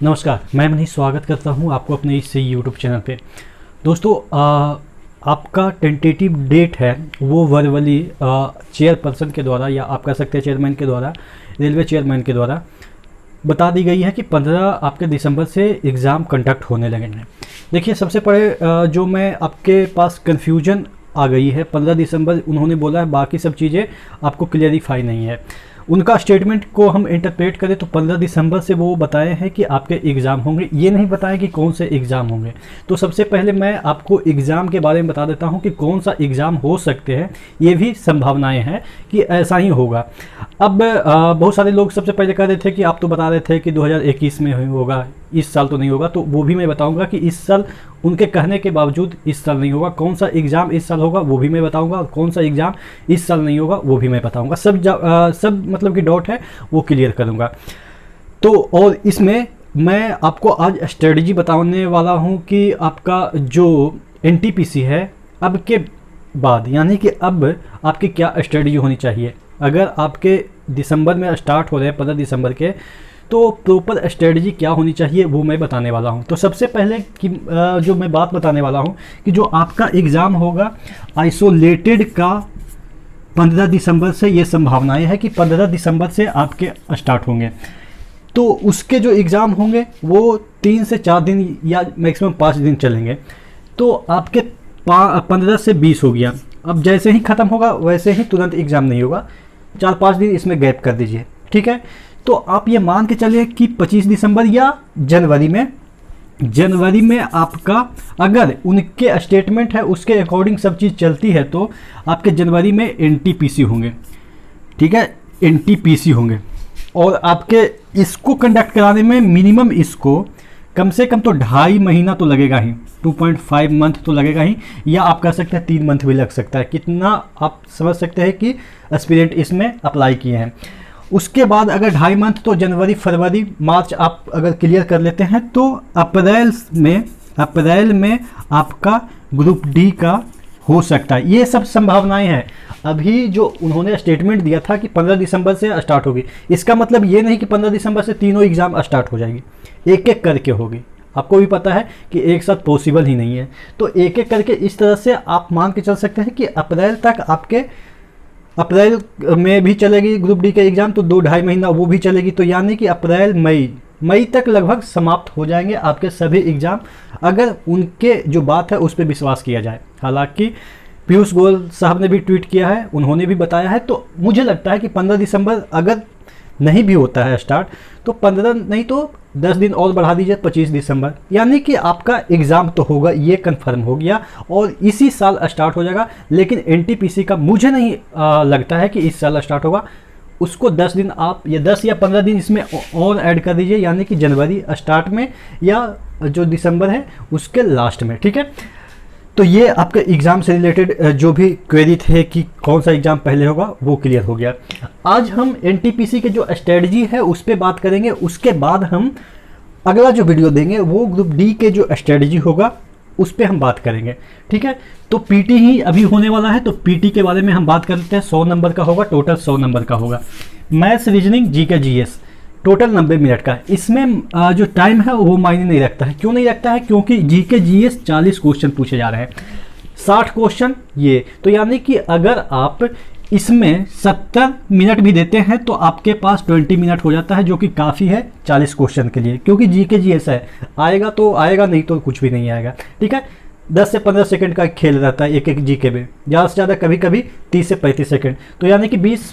नमस्कार, मैं मनीष स्वागत करता हूं आपको अपने इस यूट्यूब चैनल पे। दोस्तों, आपका टेंटेटिव डेट है वो वर्बली चेयरपर्सन के द्वारा या आप कह सकते हैं चेयरमैन के द्वारा, रेलवे चेयरमैन के द्वारा बता दी गई है कि 15 आपके दिसंबर से एग्ज़ाम कंडक्ट होने लगेंगे। देखिए, सबसे पहले जो मैं आपके पास कन्फ्यूजन आ गई है, 15 दिसंबर उन्होंने बोला है, बाकी सब चीज़ें आपको क्लियरिफाई नहीं है। उनका स्टेटमेंट को हम इंटरप्रेट करें तो 15 दिसंबर से वो बताए हैं कि आपके एग्ज़ाम होंगे, ये नहीं बताया कि कौन से एग्ज़ाम होंगे। तो सबसे पहले मैं आपको एग्ज़ाम के बारे में बता देता हूं कि कौन सा एग्ज़ाम हो सकते हैं, ये भी संभावनाएं हैं कि ऐसा ही होगा। अब बहुत सारे लोग सबसे पहले कह रहे थे कि आप तो बता रहे थे कि 2021 में होगा, इस साल तो नहीं होगा, तो वो भी मैं बताऊंगा कि इस साल उनके कहने के बावजूद इस साल नहीं होगा। कौन सा एग्ज़ाम इस साल होगा वो भी मैं बताऊंगा, और कौन सा एग्ज़ाम इस साल नहीं होगा वो भी मैं बताऊंगा। सब मतलब कि डाउट है वो क्लियर करूंगा। तो और इसमें मैं आपको आज स्ट्रेटजी बताने वाला हूं कि आपका जो एनटीपीसी है अब के बाद, यानी कि अब आपकी क्या स्ट्रेटजी होनी चाहिए। अगर आपके दिसंबर में स्टार्ट हो रहे हैं 15 दिसंबर के, तो प्रॉपर स्ट्रेटजी क्या होनी चाहिए वो मैं बताने वाला हूं। तो सबसे पहले कि जो मैं बात बताने वाला हूं कि जो आपका एग्ज़ाम होगा आइसोलेटेड का 15 दिसंबर से, ये संभावनाएं है कि 15 दिसंबर से आपके स्टार्ट होंगे। तो उसके जो एग्ज़ाम होंगे वो 3 से 4 दिन या मैक्सिमम 5 दिन चलेंगे। तो आपके 15 से 20 हो गया। अब जैसे ही ख़त्म होगा वैसे ही तुरंत एग्ज़ाम नहीं होगा, 4-5 दिन इसमें गैप कर दीजिए, ठीक है। तो आप ये मान के चलिए कि 25 दिसंबर या जनवरी में आपका, अगर उनके स्टेटमेंट है उसके अकॉर्डिंग सब चीज़ चलती है तो आपके जनवरी में एनटीपीसी होंगे, ठीक है, एनटीपीसी होंगे। और आपके इसको कंडक्ट कराने में मिनिमम इसको कम से कम तो 2.5 महीना तो लगेगा ही, 2.5 मंथ तो लगेगा ही, या आप कह सकते हैं 3 मंथ भी लग सकता है। कितना आप समझ सकते हैं कि एस्पिरेंट इसमें अप्लाई किए हैं। उसके बाद अगर 2.5 मंथ तो जनवरी, फरवरी, मार्च आप अगर क्लियर कर लेते हैं तो अप्रैल में आपका ग्रुप डी का हो सकता है। ये सब संभावनाएं हैं। अभी जो उन्होंने स्टेटमेंट दिया था कि 15 दिसंबर से स्टार्ट होगी, इसका मतलब ये नहीं कि 15 दिसंबर से तीनों एग्ज़ाम स्टार्ट हो जाएगी, एक एक करके होगी। आपको भी पता है कि एक साथ पॉसिबल ही नहीं है, तो एक एक करके इस तरह से आप मान के चल सकते हैं कि अप्रैल तक आपके, अप्रैल में भी चलेगी ग्रुप डी का एग्ज़ाम, तो 2-2.5 महीना वो भी चलेगी। तो यानी कि अप्रैल मई तक लगभग समाप्त हो जाएंगे आपके सभी एग्ज़ाम, अगर उनके जो बात है उस पर विश्वास किया जाए। हालांकि पीयूष गोयल साहब ने भी ट्वीट किया है, उन्होंने भी बताया है। तो मुझे लगता है कि 15 दिसंबर अगर नहीं भी होता है स्टार्ट, तो 15 नहीं तो 10 दिन और बढ़ा दीजिए, 25 दिसंबर, यानी कि आपका एग्ज़ाम तो होगा, ये कंफर्म हो गया और इसी साल स्टार्ट हो जाएगा। लेकिन एनटीपीसी का मुझे नहीं लगता है कि इस साल स्टार्ट होगा। उसको 10 दिन आप, या 10 या 15 दिन इसमें और ऐड कर दीजिए, यानी कि जनवरी स्टार्ट में या जो दिसंबर है उसके लास्ट में, ठीक है। तो ये आपके एग्ज़ाम से रिलेटेड जो भी क्वेरी थे कि कौन सा एग्ज़ाम पहले होगा वो क्लियर हो गया। आज हम एनटीपीसी के जो स्ट्रेटजी है उस पर बात करेंगे। उसके बाद हम अगला जो वीडियो देंगे वो ग्रुप डी के जो स्ट्रेटजी होगा उस पर हम बात करेंगे, ठीक है। तो पीटी ही अभी होने वाला है, तो पीटी के बारे में हम बात करते हैं। 100 नंबर का होगा, टोटल 100 नंबर का होगा। Maths, reasoning, GK, GS, total 90 minute का। इसमें जो टाइम है वो मायने नहीं रखता है। क्यों नहीं रखता है? क्योंकि जीके जीएस 40 क्वेश्चन पूछे जा रहे हैं, 60 क्वेश्चन ये, तो यानी कि अगर आप इसमें 70 मिनट भी देते हैं तो आपके पास 20 मिनट हो जाता है, जो कि काफ़ी है 40 क्वेश्चन के लिए। क्योंकि जीके जीएस है, आएगा तो आएगा, नहीं तो कुछ भी नहीं आएगा, ठीक है। 10 से 15 सेकंड का खेल रहता है एक जीके में, ज़्यादा से ज़्यादा कभी कभी 30 से 35 सेकंड, तो यानी कि 20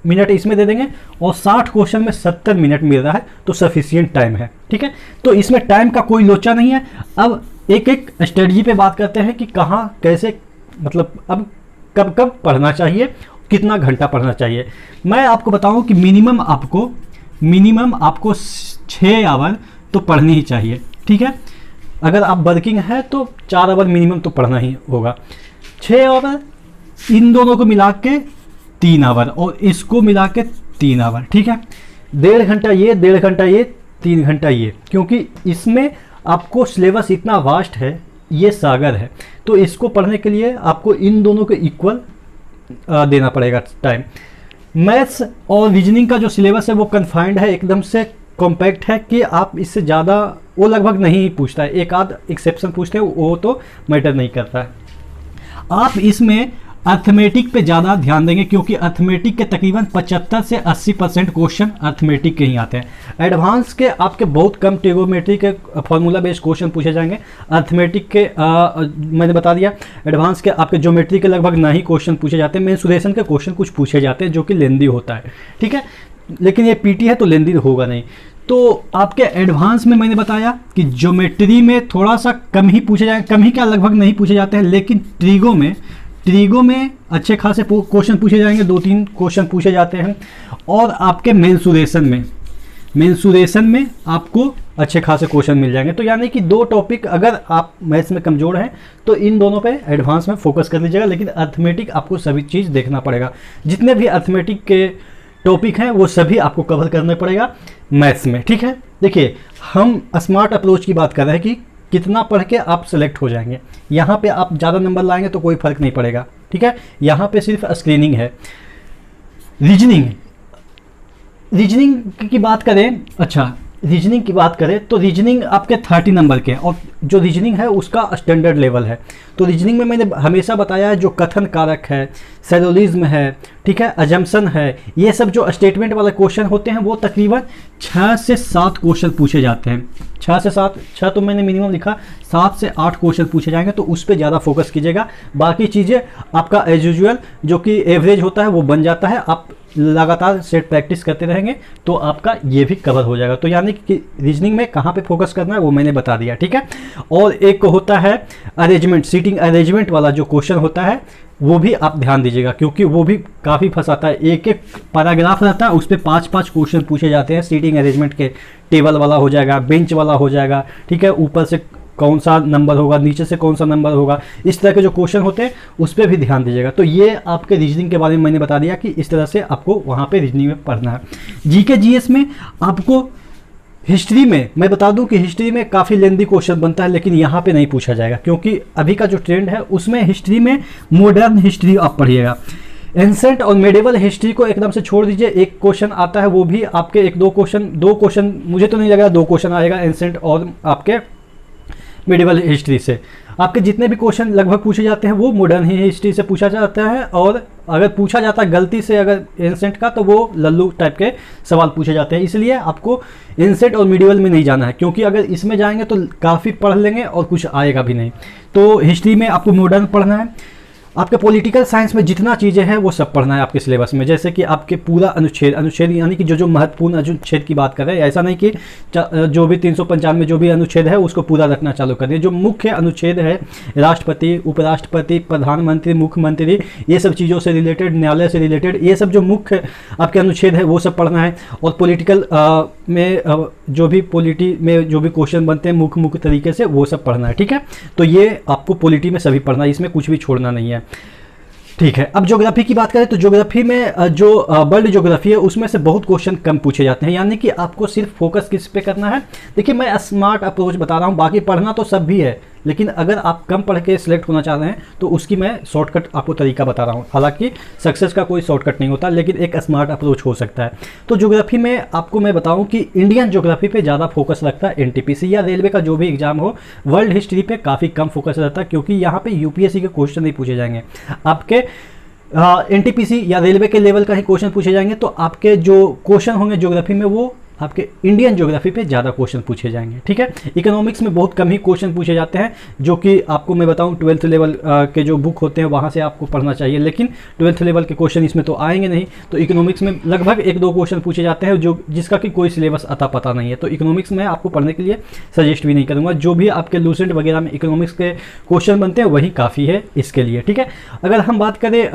मिनट इसमें दे देंगे और 60 क्वेश्चन में 70 मिनट मिल रहा है, तो सफिशियंट टाइम है, ठीक है। तो इसमें टाइम का कोई लोचा नहीं है। अब एक एक स्ट्रेटजी पे बात करते हैं कि कहाँ कैसे, मतलब अब कब कब पढ़ना चाहिए, कितना घंटा पढ़ना चाहिए। मैं आपको बताऊं कि मिनिमम आपको 6 आवर तो पढ़नी ही चाहिए, ठीक है। अगर आप वर्किंग है तो 4 आवर मिनिमम तो पढ़ना ही होगा। 6 आवर, इन दोनों को मिला के 3 आवर और इसको मिला के 3 आवर, ठीक है। 1.5 घंटा ये, 1.5 घंटा ये, 3 घंटा ये, क्योंकि इसमें आपको सिलेबस इतना वास्ट है, ये सागर है, तो इसको पढ़ने के लिए आपको इन दोनों को इक्वल देना पड़ेगा टाइम। मैथ्स और रीजनिंग का जो सिलेबस है वो कन्फाइंड है एकदम से कॉम्पैक्ट है कि आप इससे ज़्यादा वो लगभग नहीं पूछता है, एक आध एक्सेप्शन पूछते हैं, वो तो मैटर नहीं करता है। आप इसमें अर्थमेटिक पे ज़्यादा ध्यान देंगे क्योंकि अर्थमेटिक के तकरीबन 75 से 80% क्वेश्चन अर्थमेटिक के ही आते हैं। एडवांस के आपके बहुत कम ट्रिगोनोमेट्री के फॉर्मूला बेस्ड क्वेश्चन पूछे जाएंगे। अर्थमेटिक के मैंने बता दिया। एडवांस के आपके ज्योमेट्री के लगभग ना ही क्वेश्चन पूछे जाते हैं। मेंसुरेशन के क्वेश्चन कुछ पूछे जाते हैं जो कि लेंदी होता है, ठीक है, लेकिन ये पीटी है तो लेंदी होगा नहीं। तो आपके एडवांस में मैंने बताया कि ज्योमेट्री में थोड़ा सा कम ही पूछे जाएंगे, कम ही क्या लगभग नहीं पूछे जाते हैं, लेकिन ट्रीगो में अच्छे खासे क्वेश्चन पूछे जाएंगे, 2-3 क्वेश्चन पूछे जाते हैं। और आपके मेंसुरेशन में आपको अच्छे खासे क्वेश्चन मिल जाएंगे। तो यानी कि 2 टॉपिक अगर आप मैथ्स में कमज़ोर हैं तो इन दोनों पे एडवांस में फोकस कर लीजिएगा, लेकिन अर्थमेटिक आपको सभी चीज़ देखना पड़ेगा। जितने भी अर्थमेटिक के टॉपिक हैं वो सभी आपको कवर करने पड़ेगा मैथ्स में, ठीक है। देखिए, हम स्मार्ट अप्रोच की बात कर रहे हैं कि कितना पढ़ के आप सेलेक्ट हो जाएंगे। यहाँ पे आप ज़्यादा नंबर लाएंगे तो कोई फर्क नहीं पड़ेगा, ठीक है। यहाँ पे सिर्फ स्क्रीनिंग है। रीजनिंग की बात करें, अच्छा रीजनिंग की बात करें तो रीजनिंग आपके 30 नंबर के, और जो रीजनिंग है उसका स्टैंडर्ड लेवल है। तो रीजनिंग में मैंने हमेशा बताया है जो कथन कारक है, सैलोलिज्म है, ठीक है, अजम्पशन है, ये सब जो स्टेटमेंट वाले क्वेश्चन होते हैं वो तकरीबन 6 से 7 क्वेश्चन पूछे जाते हैं। 6 से 7, 6 तो मैंने मिनिमम लिखा, 7 से 8 क्वेश्चन पूछे जाएंगे, तो उस पर ज़्यादा फोकस कीजिएगा। बाकी चीज़ें आपका एज यूजुअल जो कि एवरेज होता है वो बन जाता है। आप लगातार सेट प्रैक्टिस करते रहेंगे तो आपका ये भी कवर हो जाएगा। तो यानी कि रीजनिंग में कहाँ पे फोकस करना है वो मैंने बता दिया, ठीक है। और एक होता है अरेंजमेंट, सीटिंग अरेंजमेंट वाला जो क्वेश्चन होता है वो भी आप ध्यान दीजिएगा क्योंकि वो भी काफ़ी फंसाता है। एक पैराग्राफ रहता है, उस पर 5-5 क्वेश्चन पूछे जाते हैं। सीटिंग अरेंजमेंट के टेबल वाला हो जाएगा, बेंच वाला हो जाएगा, ठीक है, ऊपर से कौन सा नंबर होगा, नीचे से कौन सा नंबर होगा, इस तरह के जो क्वेश्चन होते हैं उस पर भी ध्यान दीजिएगा। तो ये आपके रीजनिंग के बारे में मैंने बता दिया कि इस तरह से आपको वहाँ पे रीजनिंग में पढ़ना है। जीके जीएस में आपको हिस्ट्री में मैं बता दूं कि हिस्ट्री में काफ़ी लेंदी क्वेश्चन बनता है, लेकिन यहाँ पे नहीं पूछा जाएगा क्योंकि अभी का जो ट्रेंड है उसमें हिस्ट्री में मॉडर्न हिस्ट्री आप पढ़िएगा। एंसेंट और मेडिवल हिस्ट्री को एकदम से छोड़ दीजिए। एक क्वेश्चन आता है वो भी आपके 2 क्वेश्चन मुझे तो नहीं लग रहा 2 क्वेश्चन आएगा एंसेंट और आपके मेडिवल हिस्ट्री से। आपके जितने भी क्वेश्चन लगभग पूछे जाते हैं वो मॉडर्न हिस्ट्री से पूछा जाता है, और अगर पूछा जाता है गलती से अगर एंसेंट का तो वो लल्लू टाइप के सवाल पूछे जाते हैं। इसलिए आपको एंसेंट और मेडिवल में नहीं जाना है क्योंकि अगर इसमें जाएंगे तो काफ़ी पढ़ लेंगे और कुछ आएगा भी नहीं। तो हिस्ट्री में आपको मॉडर्न पढ़ना है। आपके पॉलिटिकल साइंस में जितना चीज़ें हैं वो सब पढ़ना है आपके सिलेबस में, जैसे कि आपके पूरा अनुच्छेद यानी कि जो महत्वपूर्ण अनुच्छेद की बात कर रहे हैं। ऐसा नहीं कि जो भी 395 में जो भी अनुच्छेद है उसको पूरा रखना चालू कर दिए। जो मुख्य अनुच्छेद है, राष्ट्रपति, उपराष्ट्रपति, प्रधानमंत्री, मुख्यमंत्री, ये सब चीज़ों से रिलेटेड, न्यायालय से रिलेटेड, ये सब जो मुख्य आपके अनुच्छेद है वो सब पढ़ना है। और पॉलिटिकल में जो भी क्वेश्चन बनते हैं मुख्य तरीके से वो सब पढ़ना है, ठीक है। तो ये आपको पॉलिटी में सभी पढ़ना है, इसमें कुछ भी छोड़ना नहीं है, ठीक है। अब ज्योग्राफी की बात करें तो ज्योग्राफी में जो वर्ल्ड ज्योग्राफी है उसमें से बहुत क्वेश्चन कम पूछे जाते हैं, यानी कि आपको सिर्फ फोकस किस पे करना है। देखिए, मैं स्मार्ट अप्रोच बता रहा हूँ, बाकी पढ़ना तो सब भी है, लेकिन अगर आप कम पढ़ के सिलेक्ट होना चाह रहे हैं तो उसकी मैं शॉर्टकट आपको तरीका बता रहा हूँ। हालांकि सक्सेस का कोई शॉर्टकट नहीं होता, लेकिन एक स्मार्ट अप्रोच हो सकता है। तो ज्योग्राफी में आपको मैं बताऊँ कि इंडियन ज्योग्राफी पे ज़्यादा फोकस रखता है एनटीपीसी या रेलवे का जो भी एग्जाम हो। वर्ल्ड हिस्ट्री पे काफ़ी कम फोकस रहता है क्योंकि यहाँ पे यूपीएससी के क्वेश्चन नहीं पूछे जाएंगे, आपके एनटीपीसी या रेलवे के लेवल का ही क्वेश्चन पूछे जाएंगे। तो आपके जो क्वेश्चन होंगे ज्योग्राफी में वो आपके इंडियन ज्योग्राफी पे ज़्यादा क्वेश्चन पूछे जाएंगे, ठीक है। इकोनॉमिक्स में बहुत कम ही क्वेश्चन पूछे जाते हैं, जो कि आपको मैं बताऊं 12th लेवल के जो बुक होते हैं वहाँ से आपको पढ़ना चाहिए, लेकिन 12th लेवल के क्वेश्चन इसमें तो आएंगे नहीं। तो इकोनॉमिक्स में लगभग 1-2 क्वेश्चन पूछे जाते हैं जिसका कि कोई सिलेबस अता पता नहीं है। तो इकोनॉमिक्स में आपको पढ़ने के लिए सजेस्ट भी नहीं करूँगा। जो भी आपके लूसेंट वगैरह में इकोनॉमिक्स के क्वेश्चन बनते हैं वही काफ़ी है इसके लिए, ठीक है। अगर हम बात करें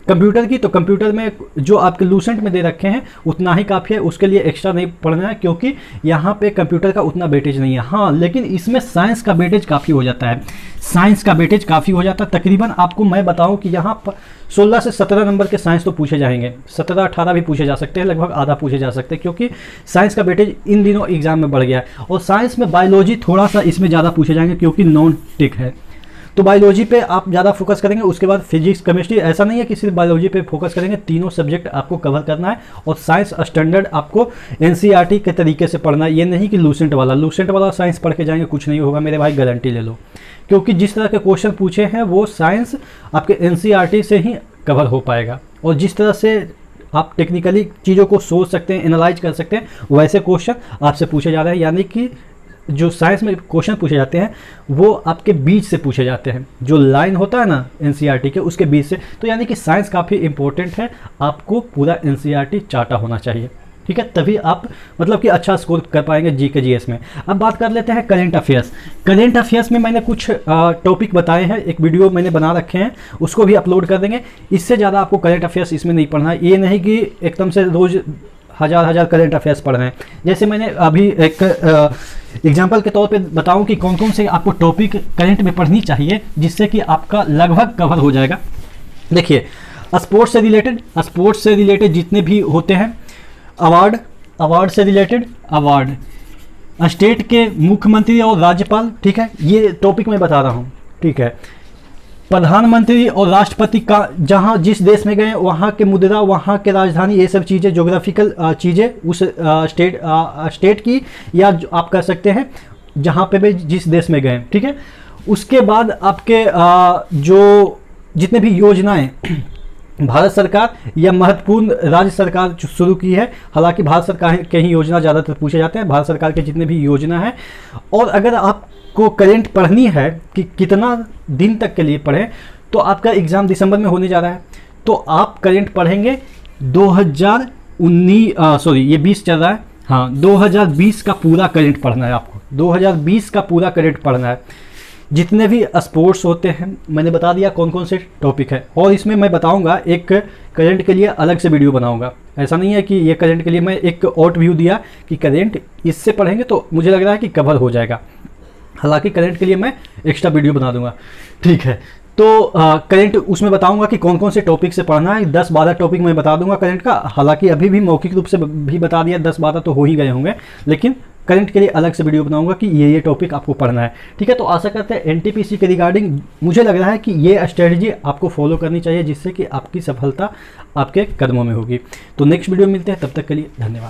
कंप्यूटर की, तो कंप्यूटर में जो आपके लूसेंट में दे रखे हैं उतना ही काफ़ी है, उसके लिए एक्स्ट्रा नहीं पढ़ना है क्योंकि यहाँ पे कंप्यूटर का उतना वेटेज नहीं है। हाँ, लेकिन इसमें साइंस का वेटेज काफ़ी हो जाता है, तकरीबन आपको मैं बताऊँ कि यहाँ पर 16 से 17 नंबर के साइंस तो पूछे जाएंगे, 17-18 भी पूछे जा सकते हैं, लगभग आधा पूछे जा सकते हैं क्योंकि साइंस का वेटेज इन दिनों एग्जाम में बढ़ गया है। और साइंस में बायोलॉजी थोड़ा सा इसमें ज़्यादा पूछे जाएंगे क्योंकि नॉन टिक है। तो बायोलॉजी पे आप ज़्यादा फोकस करेंगे, उसके बाद फिजिक्स केमिस्ट्री, ऐसा नहीं है कि सिर्फ बायोलॉजी पे फोकस करेंगे, तीनों सब्जेक्ट आपको कवर करना है। और साइंस स्टैंडर्ड आपको एनसीईआरटी के तरीके से पढ़ना है, ये नहीं कि लूसेंट वाला साइंस पढ़ के जाएंगे कुछ नहीं होगा मेरे भाई, गारंटी ले लो। क्योंकि जिस तरह के क्वेश्चन पूछे हैं वो साइंस आपके एनसीईआरटी से ही कवर हो पाएगा, और जिस तरह से आप टेक्निकली चीज़ों को सोच सकते हैं, एनालाइज कर सकते हैं, वैसे क्वेश्चन आपसे पूछे जा रहे हैं। यानी कि जो साइंस में क्वेश्चन पूछे जाते हैं वो आपके बीच से पूछे जाते हैं, जो लाइन होता है ना एनसीईआरटी के, उसके बीच से। तो यानी कि साइंस काफ़ी इंपॉर्टेंट है, आपको पूरा एनसीईआरटी चाटा होना चाहिए, ठीक है, तभी आप मतलब कि अच्छा स्कोर कर पाएंगे जी के जीएस में। अब बात कर लेते हैं करेंट अफेयर्स। करेंट अफेयर्स में मैंने कुछ टॉपिक बताए हैं, एक वीडियो मैंने बना रखे हैं, उसको भी अपलोड कर देंगे। इससे ज़्यादा आपको करेंट अफेयर्स इसमें नहीं पढ़ना है, ये नहीं कि एकदम से रोज़ हज़ार करेंट अफेयर्स पढ़ रहे हैं। जैसे मैंने अभी एक एग्जाम्पल के तौर पे बताऊं कि कौन कौन से आपको टॉपिक करंट में पढ़नी चाहिए, जिससे कि आपका लगभग कवर हो जाएगा। देखिए, स्पोर्ट्स से रिलेटेड जितने भी होते हैं, अवार्ड से रिलेटेड अवार्ड, स्टेट के मुख्यमंत्री और राज्यपाल, ठीक है, ये टॉपिक मैं बता रहा हूँ, ठीक है। प्रधानमंत्री और राष्ट्रपति का जहाँ जिस देश में गए वहाँ के मुद्रा, वहाँ के राजधानी, ये सब चीज़ें जोग्राफिकल चीज़ें उस स्टेट की, या आप कह सकते हैं जहाँ पे भी जिस देश में गए, ठीक है। उसके बाद आपके जो जितने भी योजनाएं भारत सरकार या महत्वपूर्ण राज्य सरकार शुरू की है, हालांकि भारत सरकार के ही योजना ज़्यादातर पूछे जाते हैं, भारत सरकार के जितने भी योजना है। और अगर आपको करंट पढ़नी है कि कितना दिन तक के लिए पढ़ें, तो आपका एग्ज़ाम दिसंबर में होने जा रहा है, तो आप करंट पढ़ेंगे 2020 चल रहा है, हाँ 2020 का पूरा करंट पढ़ना है आपको, 2020 का पूरा करंट पढ़ना है। जितने भी स्पोर्ट्स होते हैं मैंने बता दिया कौन कौन से टॉपिक है, और इसमें मैं बताऊंगा एक करंट के लिए अलग से वीडियो बनाऊंगा। ऐसा नहीं है कि ये करंट के लिए मैं एक और व्यू दिया कि करंट इससे पढ़ेंगे तो मुझे लग रहा है कि कवर हो जाएगा, हालांकि करंट के लिए मैं एक्स्ट्रा वीडियो बना दूंगा, ठीक है। तो करंट उसमें बताऊंगा कि कौन कौन से टॉपिक से पढ़ना है, 10-12 टॉपिक मैं बता दूंगा करंट का। हालांकि अभी भी मौखिक रूप से भी बता दिया, 10-12 तो हो ही गए होंगे, लेकिन करंट के लिए अलग से वीडियो बनाऊंगा कि ये टॉपिक आपको पढ़ना है, ठीक है। तो आशा करते हैं एनटीपीसी के रिगार्डिंग मुझे लग रहा है कि ये स्ट्रेटजी आपको फॉलो करनी चाहिए, जिससे कि आपकी सफलता आपके कदमों में होगी। तो नेक्स्ट वीडियो मिलते हैं, तब तक के लिए धन्यवाद।